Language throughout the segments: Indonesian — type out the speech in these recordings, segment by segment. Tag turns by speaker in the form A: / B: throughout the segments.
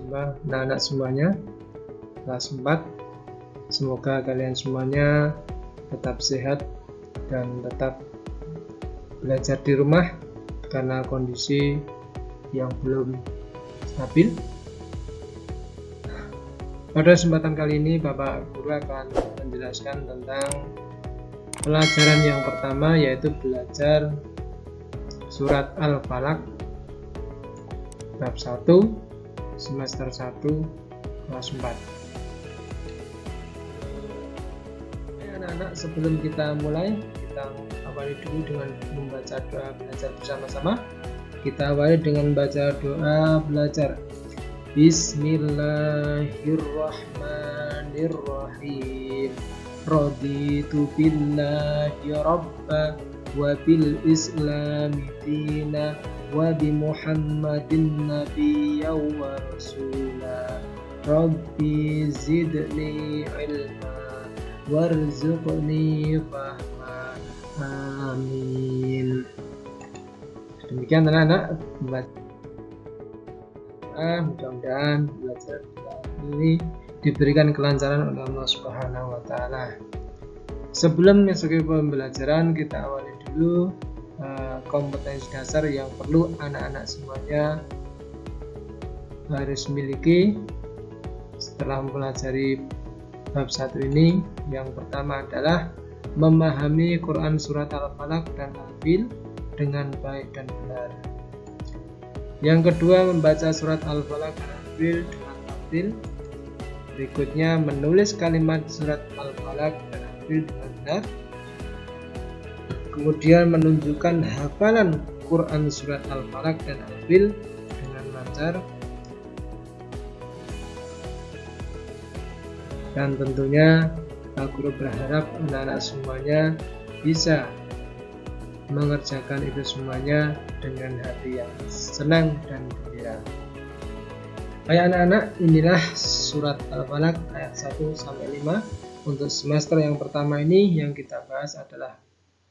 A: anak-anak semuanya kelas 4. Semoga kalian semuanya tetap sehat dan tetap belajar di rumah karena kondisi yang belum stabil. Pada kesempatan kali ini Bapak Guru akan menjelaskan tentang pelajaran yang pertama, yaitu belajar surat Al-Falaq bab 1 semester 1 kelas 4. Anak-anak, sebelum kita mulai, kita awali dulu dengan membaca doa belajar bersama-sama. Kita awali dengan baca doa belajar. Bismillahirrahmanirrahim. Raditu billahi rabba wa bil islami dina wa bi muhammadin nabiyya wa rasula. Rabbi zidni ilma warzuqni fahma. Amin. Demikian anak-anak membaca. Mudah-mudahan belajar ini diberikan kelancaran oleh Allah Subhanahu wa Ta'ala. Sebelum masuk ke pembelajaran, kita awali dulu kompetensi dasar yang perlu anak-anak semuanya harus miliki setelah mempelajari bab 1 ini. Yang pertama adalah memahami Quran surat Al-Falaq dan Al-Fil dengan baik dan benar. Yang kedua, membaca surat Al-Falaq dan Al-Fil dengan tartil. Berikutnya, menulis kalimat surat Al-Falaq dan Al-Fil dengan benar. Kemudian, menunjukkan hafalan Quran surat Al-Falaq dan Al-Fil dengan lancar. Dan tentunya Pak Guru berharap anak-anak semuanya bisa mengerjakan itu semuanya dengan hati yang senang dan gembira. Baik anak-anak, inilah surat Al-Falaq ayat 1 sampai 5. Untuk semester yang pertama ini yang kita bahas adalah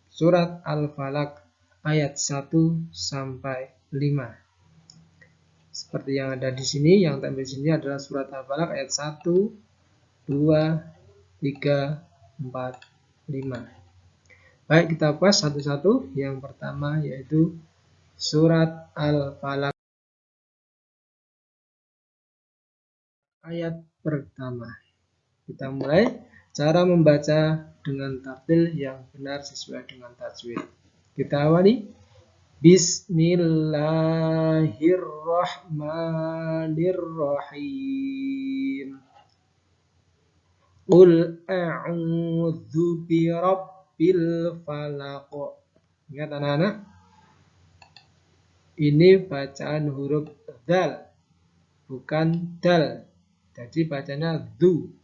A: surat Al-Falaq ayat 1 sampai 5. Seperti yang ada di sini, yang tampil di sini adalah surat Al-Falaq ayat 1, 2, 3, 4, 5. Baik, kita bahas satu-satu. Yang pertama yaitu surat Al-Falaq ayat pertama. Kita mulai. Cara membaca dengan tartil yang benar sesuai dengan tajwid. Kita awali. Bismillahirrahmanirrahim. Qul a'udzu birabbil falaq. Ingat anak-anak, ini bacaan huruf dal, bukan dal. Jadi bacanya du.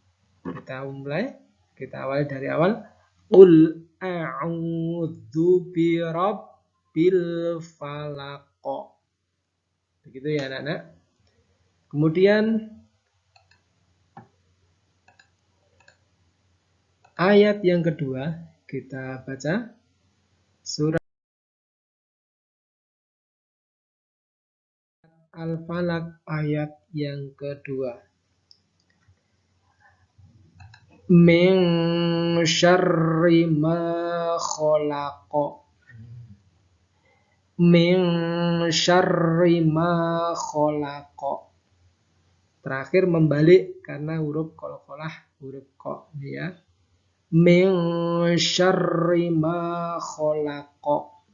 A: Kita mulai, kita awali dari awal. Qul a'udzu birabbil falaq. Begitu ya anak-anak. Kemudian ayat yang kedua, kita baca surat Al-Falaq ayat yang kedua. Min syarri ma khalaq. Min syarri ma khalaq. Terakhir membalik karena huruf qalqalah, huruf qa ya. Min syarri ma khalaq.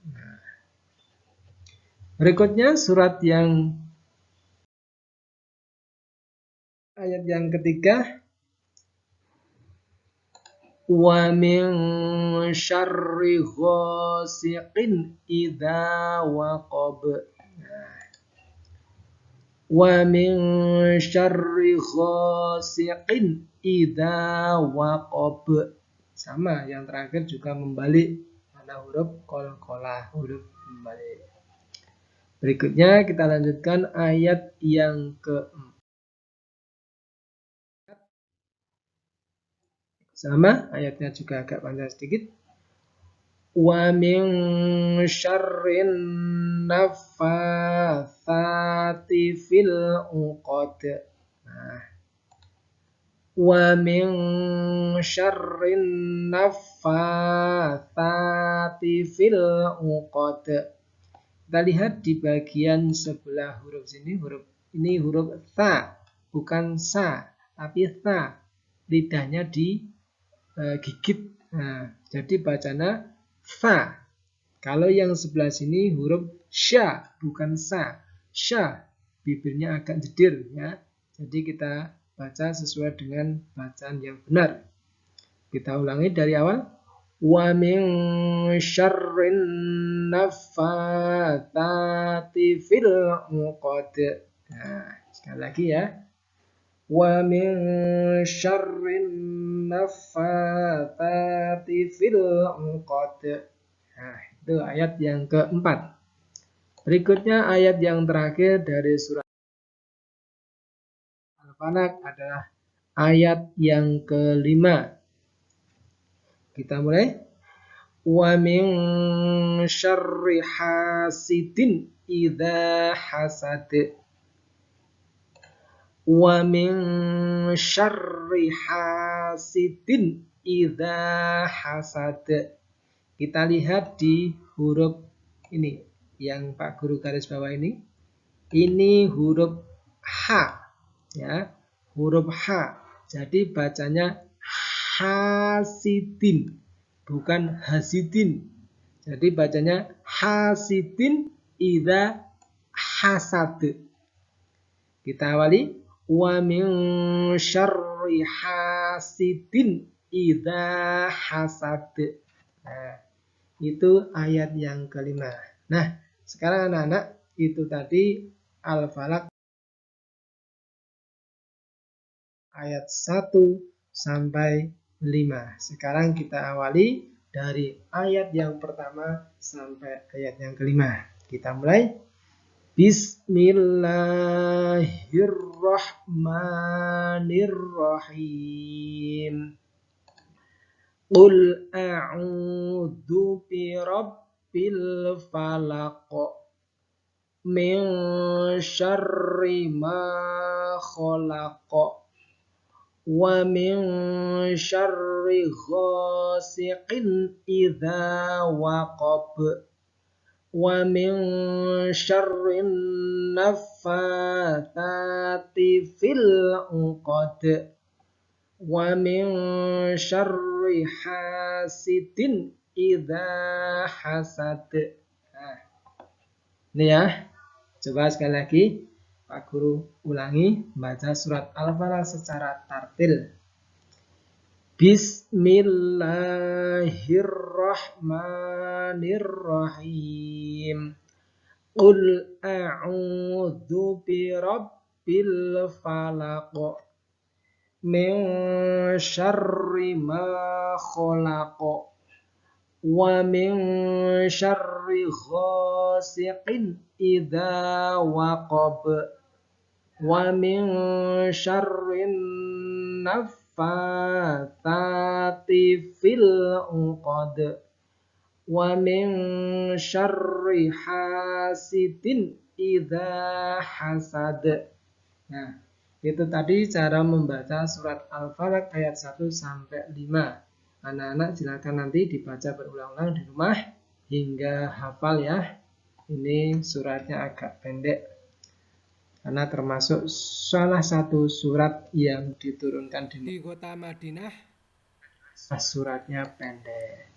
A: Nah. Berikutnya surat yang ayat yang ketiga. Wa min syarri ghasiqin idza waqab. Nah. Wa min syarri ghasiqin idza waqab. Sama, yang terakhir juga membalik karena huruf qalqalah, huruf membalik. Berikutnya kita lanjutkan ayat yang keempat. Sama, ayatnya juga agak panjang sedikit. Wa min syarrin naffatsati fil uqad. Wa min syarrin naffatsati fil 'uqad. Kita lihat di bagian sebelah huruf sini, ini huruf tha, bukan sa, tapi tha. Lidahnya digigit. Nah, jadi bacanya tha. Kalau yang sebelah sini huruf sya, bukan sa. Sya, bibirnya agak jedir ya. Jadi kita baca sesuai dengan bacaan yang benar. Kita ulangi dari awal. Wa min syarrin naffatsati fil 'uqad. Nah, sekali lagi ya. Wa min syarrin naffatsati fil 'uqad. Nah, itu ayat yang keempat. Berikutnya ayat yang terakhir dari surat Al-Falaq adalah ayat yang kelima. Kita mulai. Wa min syarri hasidin idza hasad. Wa min syarri hasidin idza hasad. Kita lihat di huruf ini yang Pak Guru garis bawah ini. Ini huruf H. Ya, huruf H. Jadi bacanya hasidin, bukan hasidin. Jadi bacanya hasidin idza hasad. Kita awali. Wa min syarri hasidin idza hasad. Nah, itu ayat yang kelima. Nah, sekarang anak-anak, itu tadi Al-Falaq ayat 1 sampai 5. Sekarang kita awali dari ayat yang pertama sampai ayat yang kelima. Kita mulai. Bismillahirrahmanirrahim. Qul a'udzu birabbil falaq min syarri ma khalaq wa min syarri ghasiqin idza waqab wa min syarrin naffatsati fil 'uqad wa min syarri hasidin idza hasad. Nah, ini ya. Coba sekali lagi Pak Guru ulangi baca surat Al-Falaq secara tartil. Bismillahirrahmanirrahim. Qul a'udzu birabbil falaq min syarri ma khalaq wa min syarri ghasiqin idza waqab wa min syarrin naffatsati fil 'uqad wa min syarri hasidin idza hasad. Nah, itu tadi cara membaca surat Al-Falaq ayat 1 sampai 5. Anak-anak silakan nanti dibaca berulang-ulang di rumah hingga hafal ya. Ini suratnya agak pendek karena termasuk salah satu surat yang diturunkan di kota Madinah. Suratnya pendek.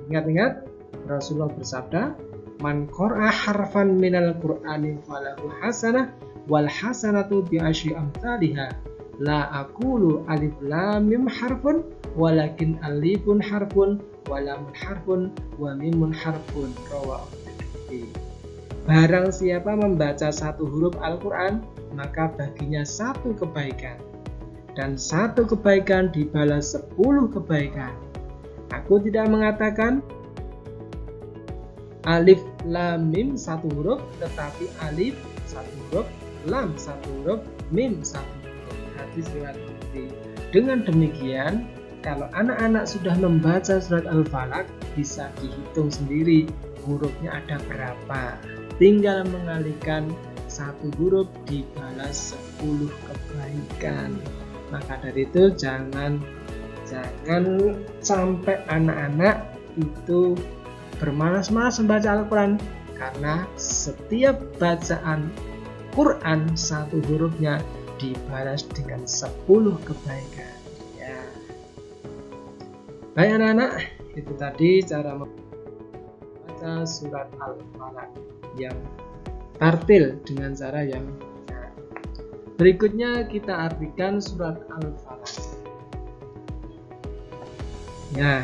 A: Ingat-ingat Rasulullah bersabda, "Man qara'a harfan minal Qur'ani falahu hasanah wal hasanatu bi asyri amsalihha. La aqulu alif lam mim harfun walakin alifun harfun wa lamun harfun wa mimun harfun." Rawahu. Barang siapa membaca satu huruf Al-Quran, maka baginya satu kebaikan, dan satu kebaikan dibalas 10 kebaikan. Aku tidak mengatakan alif lam mim satu huruf, tetapi alif satu huruf, lam satu huruf, mim satu huruf. Hadis riwayat Bukhari. Dengan demikian, kalau anak-anak sudah membaca surat Al-Falaq, bisa dihitung sendiri hurufnya ada berapa. Tinggal mengalihkan satu huruf dibalas 10 kebaikan. Maka dari itu jangan sampai anak-anak itu bermalas-malas membaca Al-Quran, karena setiap bacaan Quran satu hurufnya dibalas dengan 10 kebaikan. Ya. Baik anak-anak, itu tadi cara membaca surat Al-Falaq yang tartil dengan cara yang benar. Berikutnya kita artikan surat Al-Falaq. Ya,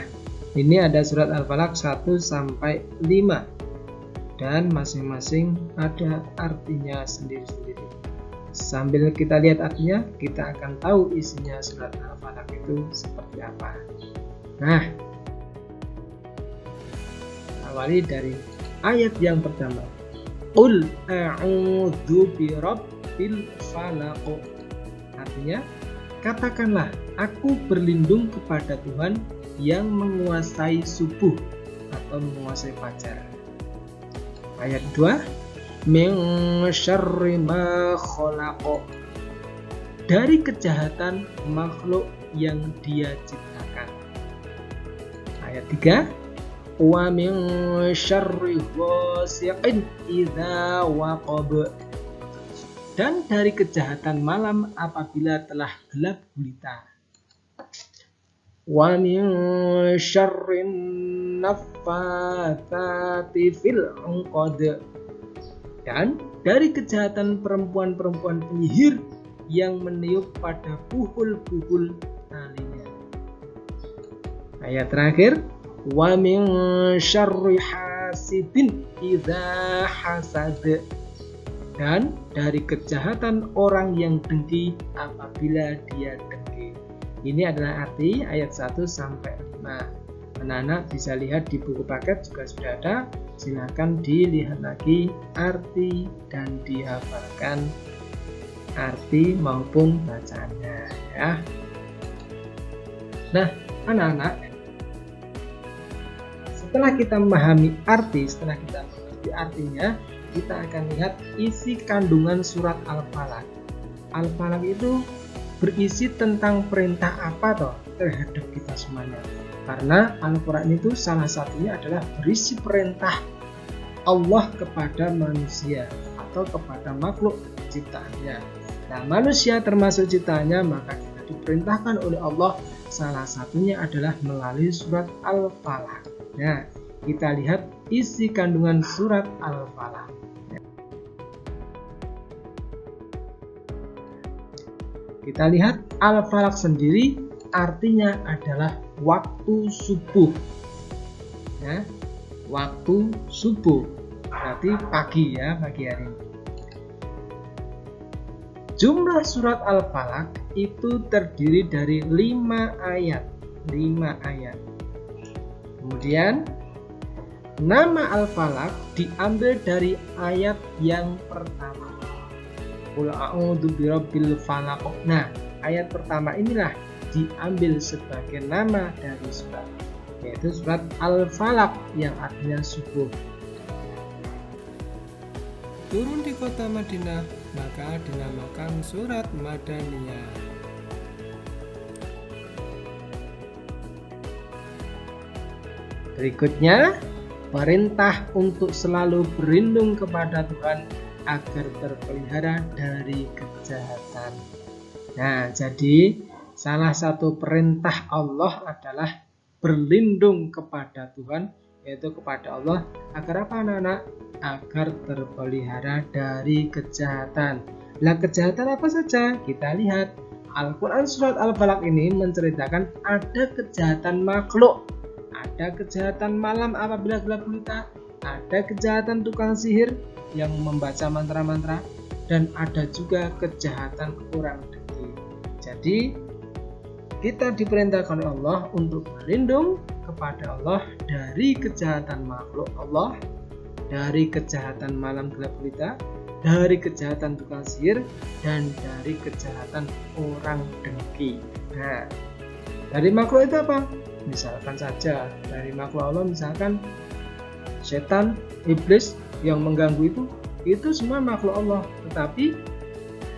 A: ini ada surat Al-Falaq 1 sampai 5 dan masing-masing ada artinya sendiri-sendiri. Sambil kita lihat artinya, kita akan tahu isinya surat Al-Falaq itu seperti apa. Nah, awali dari ayat yang pertama. Qul a'udzu birabbil falaq. Artinya, katakanlah, aku berlindung kepada Tuhan yang menguasai subuh atau menguasai fajar. Ayat 2, min syarri ma khalaq, dari kejahatan makhluk yang Dia ciptakan. Ayat 3, wa min syarri ghasiqin idza waqab, dan dari kejahatan malam apabila telah gelap gulita. Wa min syarrin naffatsati fil 'uqad, dan dari kejahatan perempuan-perempuan penyihir yang meniup pada buhul-buhul talinya. Ayat terakhir, wa min syarri hasidin idza hasad, dan dari kejahatan orang yang dengki apabila dia dengki. Ini adalah arti ayat 1 sampai 5. Anak-anak bisa lihat di buku paket juga sudah ada. Silakan dilihat lagi arti dan dihafalkan arti maupun bacaannya ya. Nah, anak-anak, setelah kita memahami arti, setelah kita mengerti artinya, kita akan lihat isi kandungan surat Al-Falaq. Al-Falaq itu berisi tentang perintah apa toh terhadap kita semuanya. Karena Al-Quran itu salah satunya adalah berisi perintah Allah kepada manusia atau kepada makhluk ciptaannya. Nah, manusia termasuk ciptaannya, maka kita diperintahkan oleh Allah, salah satunya adalah melalui surat Al-Falaq. Nah, kita lihat isi kandungan surat Al-Falaq. Kita lihat Al-Falaq sendiri artinya adalah waktu subuh. Ya, waktu subuh berarti pagi ya, pagi hari. Jumlah surat Al-Falaq itu terdiri dari 5 ayat. Kemudian nama Al-Falaq diambil dari ayat yang pertama. Qul a'udzu birabbil falaq. Nah, ayat pertama inilah diambil sebagai nama dari surat, yaitu surat Al-Falaq yang artinya subuh. Turun di kota Madinah, maka dinamakan surat Madaniyah. Berikutnya, perintah untuk selalu berlindung kepada Tuhan agar terpelihara dari kejahatan. Nah, jadi salah satu perintah Allah adalah berlindung kepada Tuhan, yaitu kepada Allah, agar apa anak-anak? Agar terpelihara dari kejahatan. Nah, kejahatan apa saja? Kita lihat Al-Quran surat Al-Falaq ini menceritakan ada kejahatan makhluk, ada kejahatan malam apabila gelap gulita, ada kejahatan tukang sihir yang membaca mantra-mantra, dan ada juga kejahatan orang dengki. Jadi kita diperintahkan oleh Allah untuk berlindung kepada Allah dari kejahatan makhluk Allah, dari kejahatan malam gelap gulita, dari kejahatan tukang sihir, dan dari kejahatan orang dengki. Nah, dari makhluk itu apa? Misalkan saja dari makhluk Allah, misalkan setan, iblis yang mengganggu itu semua makhluk Allah, tetapi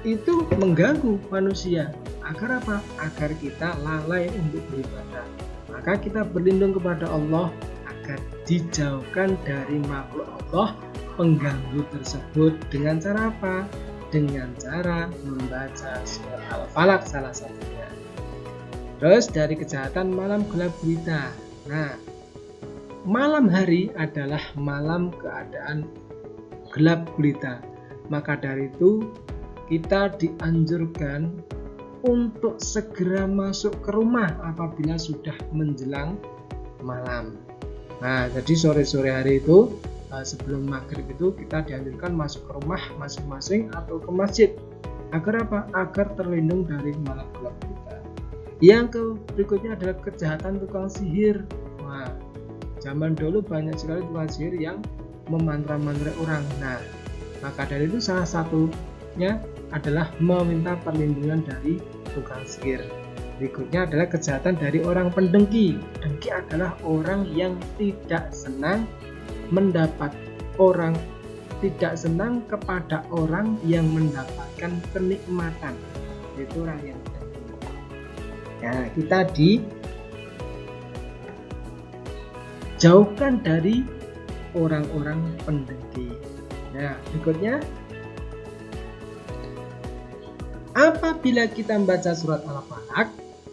A: itu mengganggu manusia. Agar apa? Agar kita lalai untuk beribadah. Maka kita berlindung kepada Allah agar dijauhkan dari makhluk Allah pengganggu tersebut. Dengan cara apa? Dengan cara membaca surat Al-Falaq salah satunya. Terus dari kejahatan malam gelap gulita. Nah, malam hari adalah malam keadaan gelap gulita. Maka dari itu kita dianjurkan untuk segera masuk ke rumah apabila sudah menjelang malam. Nah, jadi sore-sore hari itu sebelum maghrib itu kita dianjurkan masuk ke rumah masing-masing atau ke masjid. Agar apa? Agar terlindung dari malam gelap gulita. Yang berikutnya adalah kejahatan tukang sihir. Nah, zaman dulu banyak sekali tukang sihir yang memantra-mantra orang. Nah, maka dari itu salah satunya adalah meminta perlindungan dari tukang sihir. Berikutnya adalah kejahatan dari orang pendengki. Dengki adalah orang yang tidak senang kepada orang yang mendapatkan kenikmatan. Itu orang yang dengki. Ya, kita dijauhkan dari orang-orang pendengki. Nah, berikutnya, apabila kita membaca surat Al-Falaq,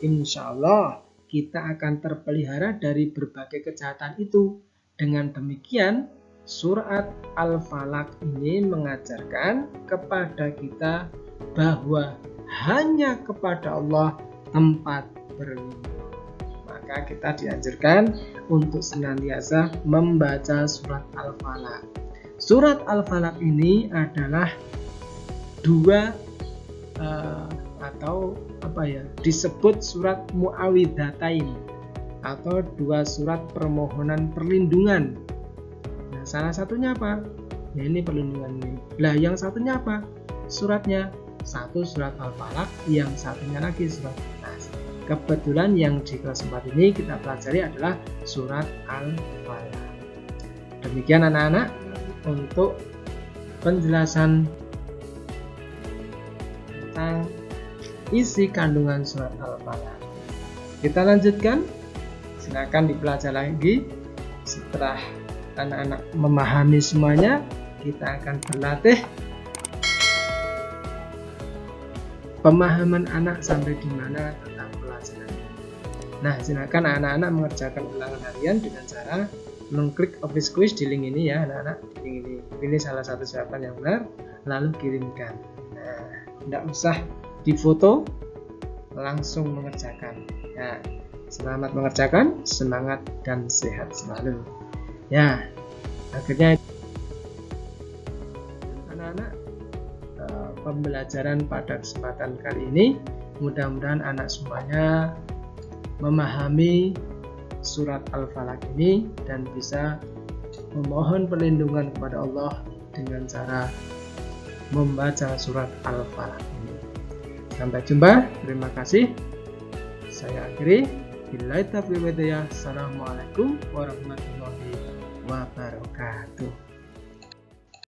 A: insya Allah kita akan terpelihara dari berbagai kejahatan itu. Dengan demikian, surat Al-Falaq ini mengajarkan kepada kita bahwa hanya kepada Allah tempat berlindung. Maka kita dianjurkan untuk senantiasa membaca surat Al-Falaq. Surat Al-Falaq ini adalah disebut surat muawwidzatain atau dua surat permohonan perlindungan. Nah, salah satunya apa? Ya, ini perlindungan ini. Lah, yang satunya apa? Suratnya satu surat Al-Falaq, yang satunya lagi surat Nas. Kebetulan yang di kelas 4 ini kita pelajari adalah surat Al-Falaq. Demikian anak-anak untuk penjelasan tentang isi kandungan surat Al-Falaq. Kita lanjutkan. Silakan dipelajari lagi. Setelah anak-anak memahami semuanya, kita akan berlatih pemahaman anak sampai di mana tentang pelajaran. Nah, silakan anak-anak mengerjakan ulangan harian dengan cara mengklik office quiz di link ini ya anak-anak. Di link ini pilih salah satu jawaban yang benar, lalu kirimkan. Nah, tidak usah difoto, langsung mengerjakan. Ya, selamat mengerjakan, semangat dan sehat selalu. Ya, akhirnya anak-anak, pembelajaran pada kesempatan kali ini mudah-mudahan anak semuanya memahami surat Al-Falaq ini dan bisa memohon perlindungan kepada Allah dengan cara membaca surat Al-Falaq ini. Sampai jumpa, terima kasih. Saya akhiri. Billahi taufiq wal hidayah. Assalamualaikum warahmatullahi wabarakatuh.